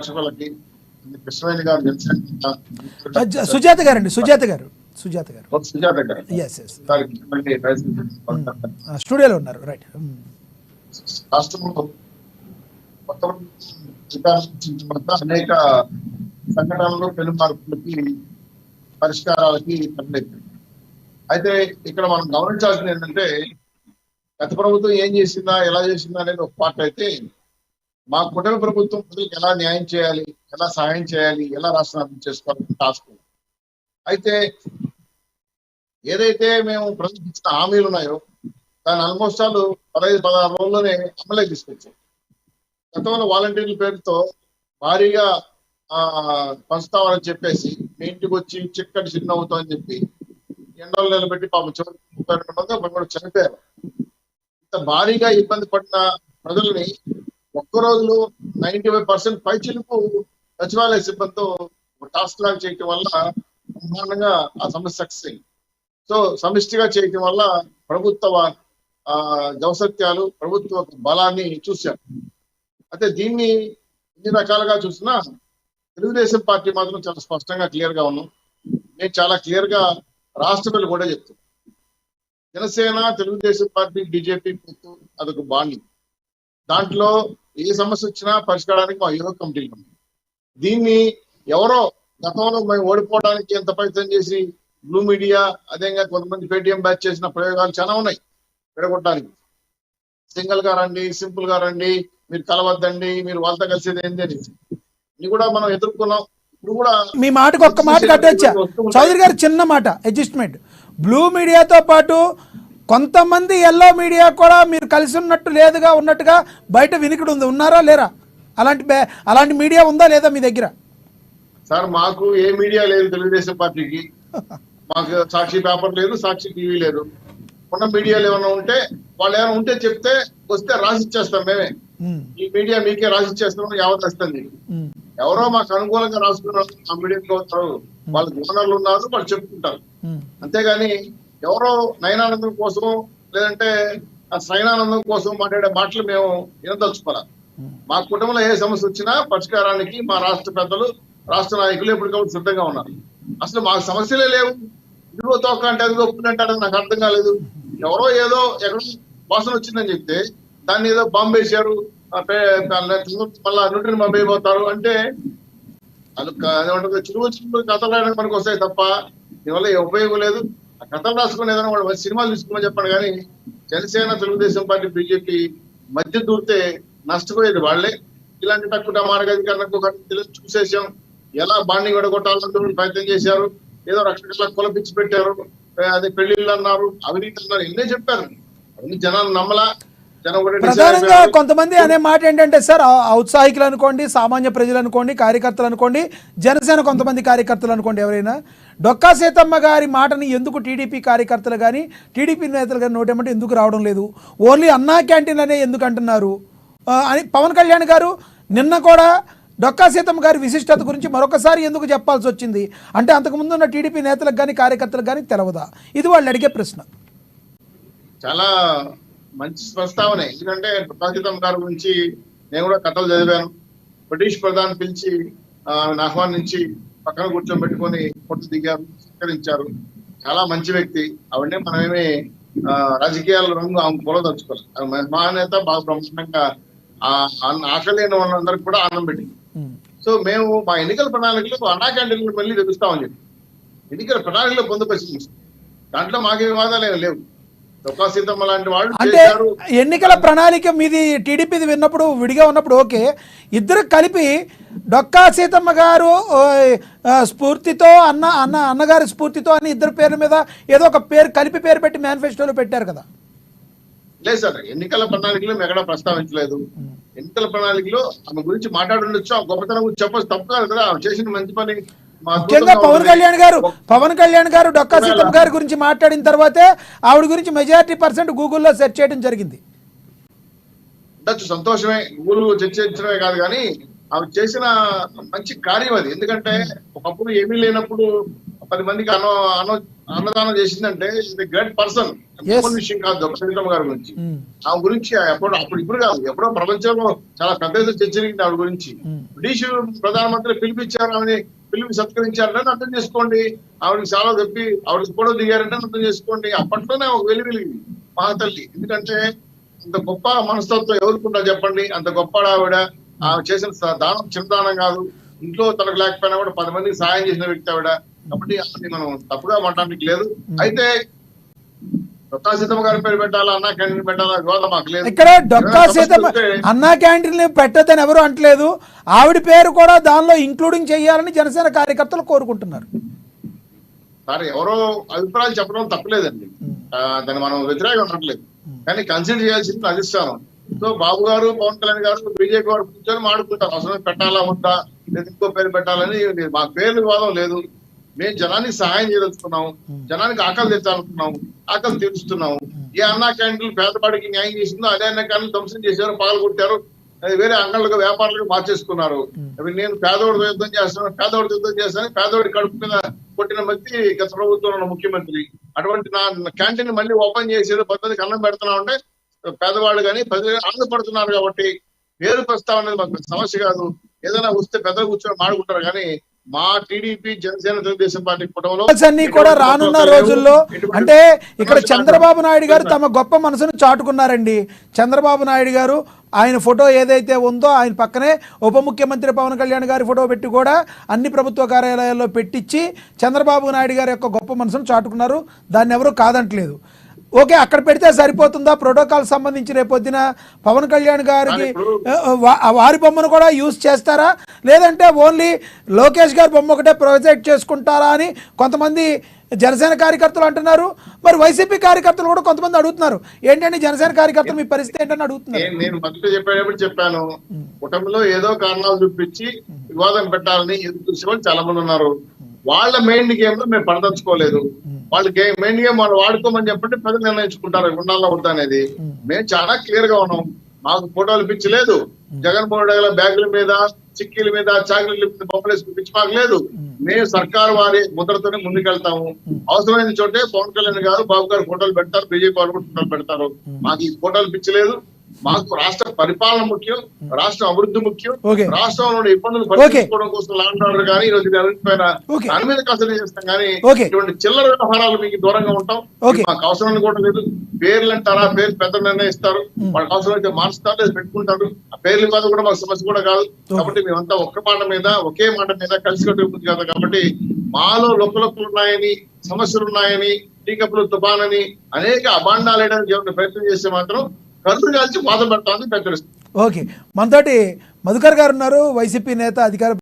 ప్రేక్షకులకి కృష్ణవేణి గారు సుజాత గారండి, సుజాత గారు స్టూడియోలో ఉన్నారు. రైట్. రాష్ట్రంలో అనేక సంఘటనలు పెను మార్పులకి పరిష్కారాలకి తరలింది. అయితే ఇక్కడ మనం గమనించాల్సింది ఏంటంటే గత ప్రభుత్వం ఏం చేసిందా ఎలా చేసిందా అనేది ఒక పార్ట్ అయితే, మా కుటుంబ ప్రభుత్వం ప్రజలకు ఎలా న్యాయం చేయాలి, ఎలా సహాయం చేయాలి, ఎలా రాష్ట్రం అభివృద్ధి చేసుకోవాలని టాస్క్. అయితే ఏదైతే మేము ప్రజలకు ఇచ్చిన హామీలు ఉన్నాయో దాని ఆల్మోస్ట్ ఆల్ 15-16 రోజుల్లోనే అమలే తీసుకొచ్చాం. గతంలో వాలంటీర్ల పేరుతో భారీగా పంచుతామని చెప్పేసి మీ ఇంటికి వచ్చి చిక్కటి చిరునవ్వుతో అని చెప్పి ఎండలు నిలబెట్టి పాపం చివరికి చనిపోయారు. ఇంత భారీగా ఇబ్బంది పడిన ప్రజల్ని ఒక్కరోజులో 95% పైచిలుపు సచివాలయ సిబ్బందితో టాస్క్ లాగా చేయటం వల్ల బ్రహ్మాండంగా ఆ సమస్య సక్సెస్ అయింది. సో సమిష్టిగా చేయటం వల్ల ప్రభుత్వ జవసత్యాలు, ప్రభుత్వ బలాన్ని చూశారు. అయితే దీన్ని ఎన్ని రకాలుగా చూసినా తెలుగుదేశం పార్టీ మాత్రం చాలా స్పష్టంగా క్లియర్ గా ఉన్నాం. నేను చాలా క్లియర్ గా రాష్ట్రపతి కూడా చెప్తున్నాను, జనసేన, తెలుగుదేశం పార్టీ, బీజేపీ అదొక బాండింగ్. దాంట్లో ఏ సమస్య వచ్చినా పరిష్కారానికి మా యువ కమిటీలు ఉన్నాయి. దీన్ని ఎవరో గతంలో మేము ఓడిపోవడానికి ఎంత ప్రయత్నం చేసి బ్లూ మీడియా అదేగా కొంతమంది పేటీఎం బ్యాచ్ చేసిన ప్రయోగాలు చాలా ఉన్నాయి విడగొట్టడానికి. సింగిల్ గా రండి, సింపుల్ గా రండి, మీరు కలవద్దండి, మీరు వాళ్ళతో కలిసేది ఏంటి అని ఇది కూడా మనం ఎదుర్కొన్నాం. ఇప్పుడు కూడా మీ మాటకు ఒక్క మాట కట్టొచ్చా చౌదరి గారు, చిన్న మాట అడ్జస్ట్మెంట్. బ్లూ మీడియాతో పాటు కొంతమంది ఎల్లో మీడియా కూడా మీరు కలిసి ఉన్నట్టు లేదుగా ఉన్నట్టుగా బయట వినికిడి ఉంది, ఉన్నారా లేరా? అలాంటి మీడియా ఉందా లేదా మీ దగ్గర? సార్ మాకు ఏ మీడియా లేదు తెలుగుదేశం పార్టీకి. మాకు సాక్షి పేపర్ లేదు, సాక్షి టీవీ లేదు. ఉన్న మీడియాలు ఏమైనా ఉంటే వాళ్ళు ఏమైనా ఉంటే చెప్తే వస్తే రాసిచ్చేస్తాం మేమే. ఈ మీడియా మీకే రాసిచ్చేస్తాం, యావత్ వస్తుంది. ఎవరో మాకు అనుకూలంగా రాసుకున్నారు ఆ మీడియాకి వస్తారు, వాళ్ళకి ఓనర్లు ఉన్నారు, వాళ్ళు చెప్పుకుంటారు. అంతేగాని ఎవరో నయనానందం కోసం లేదంటే ఆ సైనానందం కోసం మాట్లాడే మాటలు మేము వినదలుచుకోవాలి. మా కుటుంబంలో ఏ సమస్య వచ్చినా పరిష్కారానికి మా రాష్ట్ర పెద్దలు, రాష్ట్ర నాయకులు ఎప్పటికప్పుడు సిద్ధంగా ఉన్నారు. అసలు మాకు సమస్యలే లేవు. ఇదిగో తోక అంటే అదిగో ఒప్పుకుంటే నాకు అర్థం కాలేదు. ఎవరో ఏదో ఎక్కడో వాసన వచ్చిందని చెప్తే దాన్ని ఏదో బాంబు వేసారు, మళ్ళా న్యూట్రిన్ బాంబు అయిపోతారు అంటే అది చిరువు కథలు రాయడానికి మనకు వస్తాయి తప్ప దీనివల్ల ఏ ఉపయోగం లేదు. ఆ కథలు రాసుకుని ఏదైనా వాళ్ళు సినిమాలు తీసుకోమని చెప్పండి. కానీ జనసేన, తెలుగుదేశం పార్టీ, బీజేపీ మధ్య దూరితే నష్టపోయేది వాళ్ళే. ఇలాంటి తక్కువ మార్గాధికారులకు చూసేసాం, ఎలా బాండింగ్ విడగొట్టాలని ప్రయత్నం చేశారు, ఏదో రక్షణ కులపిచ్చి పెట్టారు, అదే పెళ్లిళ్ళు అన్నారు, అవినీతి అన్నారు, ఇన్నే చెప్పారు. అవన్నీ జనాలు నమ్మలా. ప్రధానంగా కొంతమంది అనే మాట ఏంటంటే సార్, ఔత్సాహికులు అనుకోండి, సామాన్య ప్రజలు అనుకోండి, కార్యకర్తలు అనుకోండి, జనసేన కొంతమంది కార్యకర్తలు అనుకోండి, ఎవరైనా డొక్కా సీతమ్మ గారి మాటని ఎందుకు టీడీపీ కార్యకర్తలు కానీ టీడీపీ నేతలు కానీ నోటేమంటే ఎందుకు రావడం లేదు, ఓన్లీ అన్నా క్యాంటీన్ అనే ఎందుకు అంటున్నారు అని పవన్ కళ్యాణ్ గారు నిన్న కూడా డొక్కా సీతమ్మ గారి విశిష్టత గురించి మరొకసారి ఎందుకు చెప్పాల్సి వచ్చింది అంటే అంతకుముందు ఉన్న టీడీపీ నేతలకు కానీ కార్యకర్తలకు కానీ తెలవదా? ఇది వాళ్ళు అడిగే ప్రశ్న. చాలా మంచి ప్రస్తావన. ఎందుకంటే డొక్కా సీతమ్మ గారి గురించి నేను కూడా కథలు చదివాను. బ్రిటిష్ ప్రధాని పిలిచి ఆహ్వానించి పక్కన కూర్చోబెట్టుకొని ఫోటో దిగారు, సత్కరించారు. చాలా మంచి వ్యక్తి. అవన్నీ మనమేమి రాజకీయాల రంగు ఆమె పొలదలుచుకోవాలి. మా నేత బాగా బ్రహ్మాండంగా ఆకలి అయిన వాళ్ళందరికీ కూడా ఆనందం పెట్టింది. సో మేము మా ఎన్నికల ప్రణాళికలో అన్నా క్యాంటీన్లు మళ్ళీ తెరుస్తామని చెప్పి ఎన్నికల ప్రణాళికలో పొందుపరిచి దాంట్లో మాకే వివాదాలు ఏమి లేవు. డొక్కా సీతమ్మ లాంటి వాళ్ళు అంటే ఎన్నికల ప్రణాళిక మీది టీడీపీది విన్నప్పుడు విడిగా ఉన్నప్పుడు ఓకే, ఇద్దరు కలిపి డొక్కా సీతమ్మ గారు స్ఫూర్తితో అన్నగారి స్ఫూర్తితో అని ఇద్దరు పేర్ల మీద ఏదో ఒక పేరు కలిపి పేరు పెట్టి మేనిఫెస్టోలో పెట్టారు కదా. లేదు సార్, ఎన్నికల ప్రణాళికలో మేము ఎక్కడా ప్రస్తావించలేదు. ఎన్నికల ప్రణాళికలో ఆమె గురించి మాట్లాడుండొచ్చు, ఆ గొప్పతనం గురించి చెప్పచ్చు, తప్పు కాదు కదా. ఆమె చేసిన మంచి పని. ముఖ్యంగా పవన్ కళ్యాణ్ గారు డొక్కా సీతమ్మ గారి గురించి మాట్లాడిన తర్వాతే ఆవిడ గురించి మెజారిటీ% గూగుల్లో సెర్చ్ చేయడం జరిగింది. ఉండొచ్చు, సంతోషమే. గూగుల్ చర్చించడమే కాదు కానీ ఆమె చేసిన మంచి కార్యం అది. ఎందుకంటే ఒకప్పుడు ఏమీ లేనప్పుడు 10 మందికి అన్నదానం చేసిందంటే ఇది గ్రేట్ పర్సన్. విషయం కాదు సీతమ్మ గారి గురించి. ఆమె గురించి ఇప్పుడు కాదు, ఎప్పుడో ప్రపంచంలో చాలా పెద్ద ఎత్తున చర్చరిగింది ఆవిడ గురించి. బ్రిటిష్ ప్రధానమంత్రి పిలిపించారు, ఆమెని పిలిపి సత్కరించారంటే అర్థం చేసుకోండి. ఆవిడకి చాలా చెప్పి ఆవిడకి కూడా దిగారంటే అర్థం చేసుకోండి. అప్పట్లోనే ఒక వెలిగింది మహాతల్లి. ఎందుకంటే అంత గొప్ప మనస్తత్వం ఎవరుకుంటా చెప్పండి. అంత గొప్ప ఆవిడ. ఆమె చేసిన దానం చిన్నదానం కాదు. ఇంట్లో తనకు లేకపోయినా కూడా 10 మందికి సహాయం చేసిన వ్యక్తి ఆవిడ. కాబట్టి అది మనం తప్పుగా మాట్లాడడానికి లేదు. అయితే డొక్కా సీతమ్మ గారి పేరు పెట్టాలా, అన్నా క్యాంటీన్ పెట్టాలా వివాదం మాకు లేదు. ఇక్కడ డొక్కా సీతమ్మ అన్నా క్యాంటీన్ పెట్టదని ఎవరు అంటలేదు. ఆవిడ పేరు కూడా దానిలో ఇంక్లూడింగ్ చేయాలని జనసేన కార్యకర్తలు కోరుకుంటున్నారు. సరే, ఎవరో అభిప్రాయాలు చెప్పడం తప్పలేదండి, దాన్ని మనం వ్యతిరేకంగా ఉండట్లేదు. కానీ కన్సిడర్ చేయాల్సింది అధిష్టానం. సో బాబు గారు, పవన్ కళ్యాణ్ గారు, బీజేపీ గారు కూర్చొని మాడుకుంటారు అవసరం పెట్టాలా వద్దా, లేదా ఇంకో పేరు పెట్టాలని. మా పేరు వివాదం లేదు. మేము జనానికి సహాయం చేయదలుచుకున్నాము, జనానికి ఆకలి తెచ్చాలనుకున్నాము, ఆకలి తీరుస్తున్నాము. ఏ అన్నా క్యాంటీన్లు పేదవాడికి న్యాయం చేసిందో అదే అన్నా క్యాంటీన్లు ధ్వంసం చేశారు, పగలు కొట్టారు, వేరే అంగళ్ళకు వ్యాపారులకు మార్చేసుకున్నారు. నేను పేదవాడితో యుద్ధం చేస్తాను, పేదవాడితో యుద్ధం చేస్తాను, పేదవాడి కడుపు మీద కొట్టిన వ్యక్తి గత ప్రభుత్వంలో ఉన్న ముఖ్యమంత్రి. అటువంటి నా క్యాంటీన్ మళ్ళీ ఓపెన్ చేసేది 10 మందికి అన్నం పెడుతున్నా ఉంటే పేదవాళ్ళు కానీ ప్రజలు ఆనందపడుతున్నారు. కాబట్టి పేరు ప్రస్తావన అనేది మాకు సమస్య కాదు. ఏదైనా వస్తే పెద్దలు కూర్చొని మాడుకుంటారు. కానీ మా టీడీపీ, జనసేన, తెలుగుదేశం పార్టీ కుటుంబంలో అన్ని కూడా రానున్న రోజుల్లో అంటే ఇక్కడ చంద్రబాబు నాయుడు గారు తమ గొప్ప మనసును చాటుకున్నారండి. చంద్రబాబు నాయుడు గారు ఆయన ఫోటో ఏదైతే ఉందో ఆయన పక్కనే ఉప ముఖ్యమంత్రి పవన్ కళ్యాణ్ గారి ఫోటో పెట్టి కూడా అన్ని ప్రభుత్వ కార్యాలయాల్లో పెట్టించి చంద్రబాబు నాయుడు గారి యొక్క గొప్ప మనసును చాటుకున్నారు. దాన్ని ఎవరు కాదంటలేదు. ఓకే, అక్కడ పెడితే సరిపోతుందా? ప్రోటోకాల్ సంబంధించి రేపొద్దున పవన్ కళ్యాణ్ గారికి వారి బొమ్మను కూడా యూజ్ చేస్తారా, లేదంటే ఓన్లీ లోకేష్ గారి బొమ్మ ఒకటే ప్రొజెక్ట్ చేసుకుంటారా అని కొంతమంది జనసేన కార్యకర్తలు అంటున్నారు. మరి వైసీపీ కార్యకర్తలు కూడా కొంతమంది అడుగుతున్నారు, ఏంటంటే జనసేన కార్యకర్తలు మీ పరిస్థితి ఏంటని అడుగుతున్నారు. నేను మొదట చెప్పేటప్పుడు చెప్పాను, కుటుంబంలో ఏదో కారణాలు చూపించి వివాదం పెట్టాలని ఎదురు చూసే వాళ్ళు చాలా మంది ఉన్నారు. వాళ్ళ మెయిన్ గేమ్ లో మేము పడదలుచుకోలేదు. వాళ్ళకి మెయిన్ గేమ్ వాళ్ళు వాడుకోమని చెప్పండి, ప్రజలు నిర్ణయించుకుంటారు ఉండాలా వద్దా అనేది. మేము చాలా క్లియర్ గా ఉన్నాం. మాకు ఫోటోలు పిచ్చి లేదు. జగన్మోహన్ రెడ్డి గారి బ్యాగుల మీద, చిక్కీల మీద, చాకరీల మీద బొమ్మలేసుకుని పిచ్చి మాకు లేదు. మేము సర్కారు వారి ముద్రతోనే ముందుకెళ్తాము. అవసరమైన చోటే పవన్ కళ్యాణ్ గారు, బాబు గారు ఫోటోలు పెడతారు, బీజేపీ వాళ్ళు కూడా ఫోటోలు పెడతారు. మాకు ఈ ఫోటోలు పిచ్చి లేదు. మాకు రాష్ట్ర పరిపాలన ముఖ్యం, రాష్ట్ర అభివృద్ధి ముఖ్యం. రాష్ట్రంలో ఇబ్బందులు పరిష్కరించుకోవడం కోసం లాండ్ ఆర్డర్ కానీ ఈ రోజు దాని మీద కన్సిడర్ చేస్తాం. కానీ ఇటువంటి చిల్లర వ్యవహారాలు మీకు దూరంగా ఉంటాం. మాకు అవసరం కూడా లేదు. పేర్లు అంటారా, పేరు పెద్ద నిర్ణయిస్తారు, వాళ్ళకి అవసరం అయితే మార్చుతారు, లేదా పెట్టుకుంటారు. ఆ పేర్ల మీద కూడా మాకు సమస్య కూడా కాదు. కాబట్టి మేమంతా ఒక్క మాట మీద, ఒకే మాట మీద కలిసి కట్టుకుంటుంది కదా. కాబట్టి మాలో లొక్కలొక్కలు ఉన్నాయని, సమస్యలు ఉన్నాయని, టీకప్పులు తుఫానని అనేక అభాండాలు వేయడానికి ప్రయత్నం చేస్తే మాత్రం కళ్ళు కాల్చి బాధ పెడతామని హెచ్చరిస్తుంది. ఓకే, మనతోటి మధుకర్ గారు ఉన్నారు, వైసీపీ నేత, అధికార